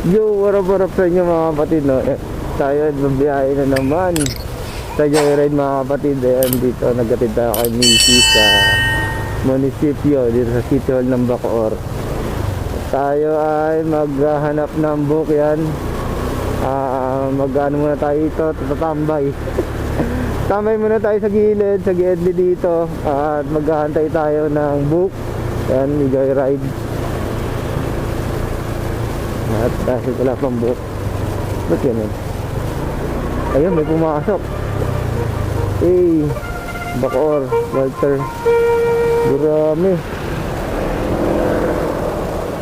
Yo, warap sa inyo mga kapatid, no? Tayo at babiyahe na naman sa joyride mga kapatid. Ayan, dito nagkatid tayo kay Missy sa munisipyo, dito sa City Hall ng Bacoor. Tayo ay maghanap ng book yan. Mag-ano muna tayo ito, tatambay. Tambay muna tayo sa gilid, sa gilid dito. At maghahantay tayo ng book. Ayan, joyride. At dahil wala pang book. Ba't yan? Ayun, may pumasok. Hey, Bacoor, Walter. Durami.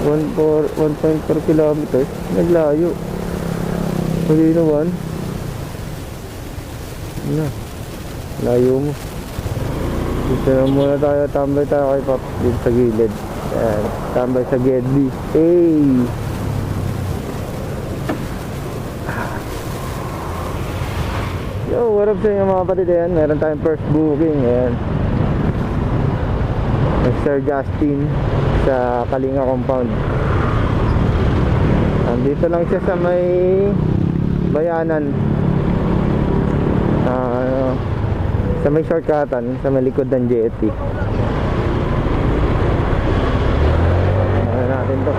1.4 kilometers. Naglayo. Huli naman. Ano? Layo mo. Dito na muna tayo. Tambay tayo kay Pop. Dito sa gilid. Ayan. Tambay sa Gedli. Hey! Yo, what up sa inyo mga kapatid? Ayan, meron tayong first booking. Ayan, Sir Justin sa Kalinga Compound. Dito lang siya sa may Bayanan, sa may shortcutan, sa may likod ng JET. Ano natin to?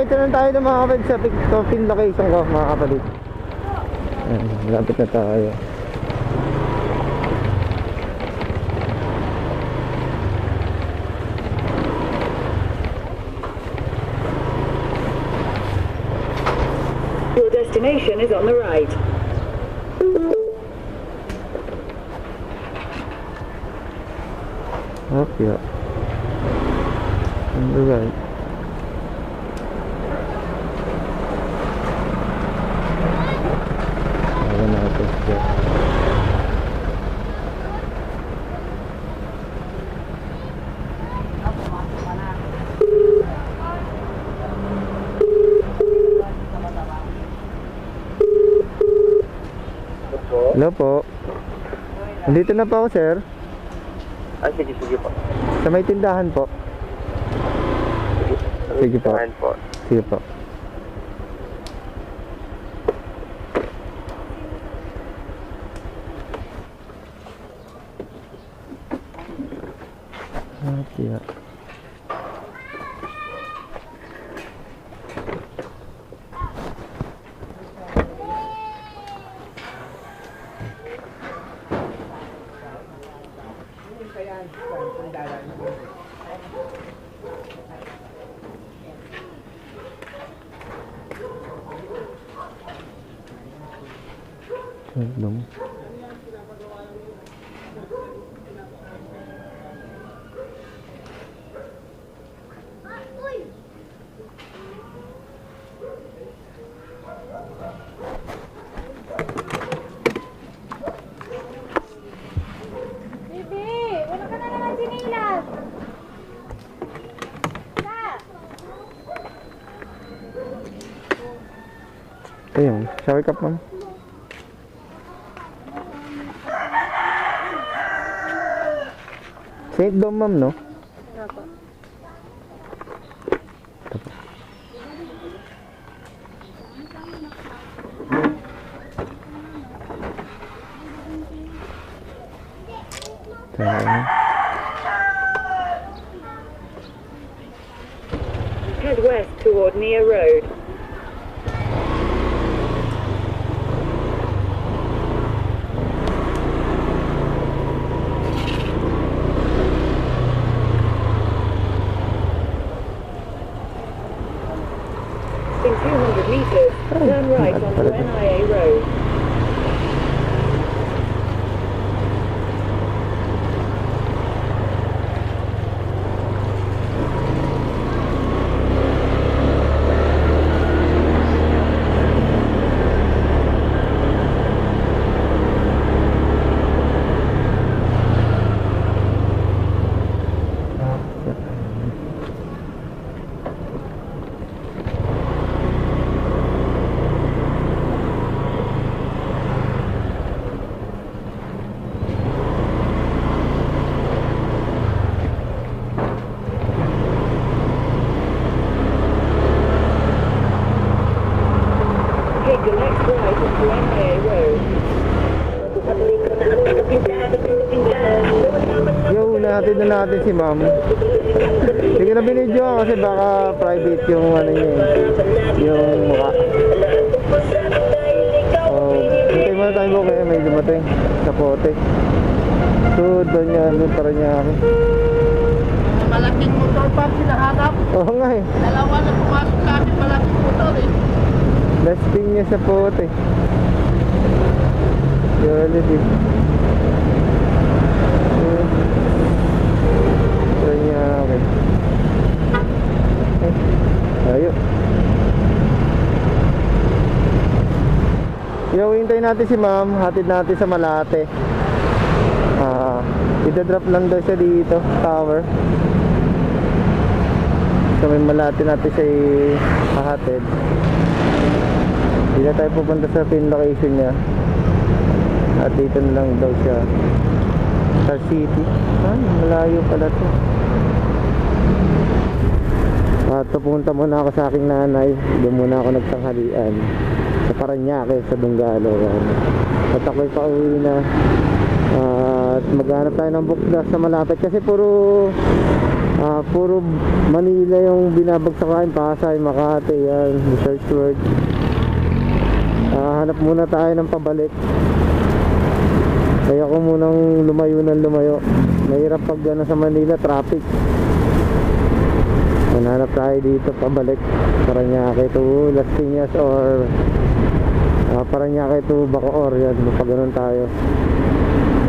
Kita lang tayo ng mga kapatid sa pin location ko mga kapatid. Ayan, malapit na tayo. Your destination is on the right. Okay. On the right. Hello po. Nandito na po ako, sir. Ay, sige po. Sa may tindahan po. Sige po. Sige po. Okay. Hello. Ayun, shower cup ma'am. Saint Dom ma'am, no? Opo. Head west toward Nia Road. In 200 meters, turn right onto NIA Road. muna natin si ma'am. Sige na binidyo kasi baka private yung ano niya eh. Yung mukha. Oh, hintay muna tayo kaya may dumating sa pote. So, doon pa rin niya ako. Malaking motor pa pinahanap. Oo nga eh. Dalawa na pumasok sa akin malaking motor eh. Lasting niya sa pote. Yun eh. Try niya ako. Ayun. Hintay natin si ma'am. Hatid natin sa Malate. Ida-drop lang daw siya dito. Tower. So may Malate natin siya hahatid. Hindi na tayo pupunta sa pin location niya. At dito na lang daw siya sa city. Malayo pala to. At pupunta muna ako sa aking nanay. Doon muna ako nagtanghalian sa Paranaque, sa Dunggalo. At ako'y pauwi na. At maghanap tayo ng bukda sa malapit kasi puro Manila yung binabagsakan. Pasay, Makati, yan, search word. Hanap muna tayo ng pabalik. Kaya ko munang lumayo. Mahirap pag sa Manila, traffic. Hanap tayo dito pabalik. Paranaque to Las Piñas or Paranaque to Bacoor. Yan, pag ganun tayo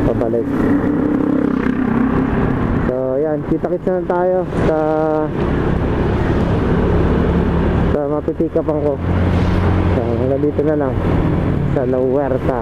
pabalik. So yan, kita-kits na tayo sa mapipikapan ko. So hanggang dito na lang sa La Huerta.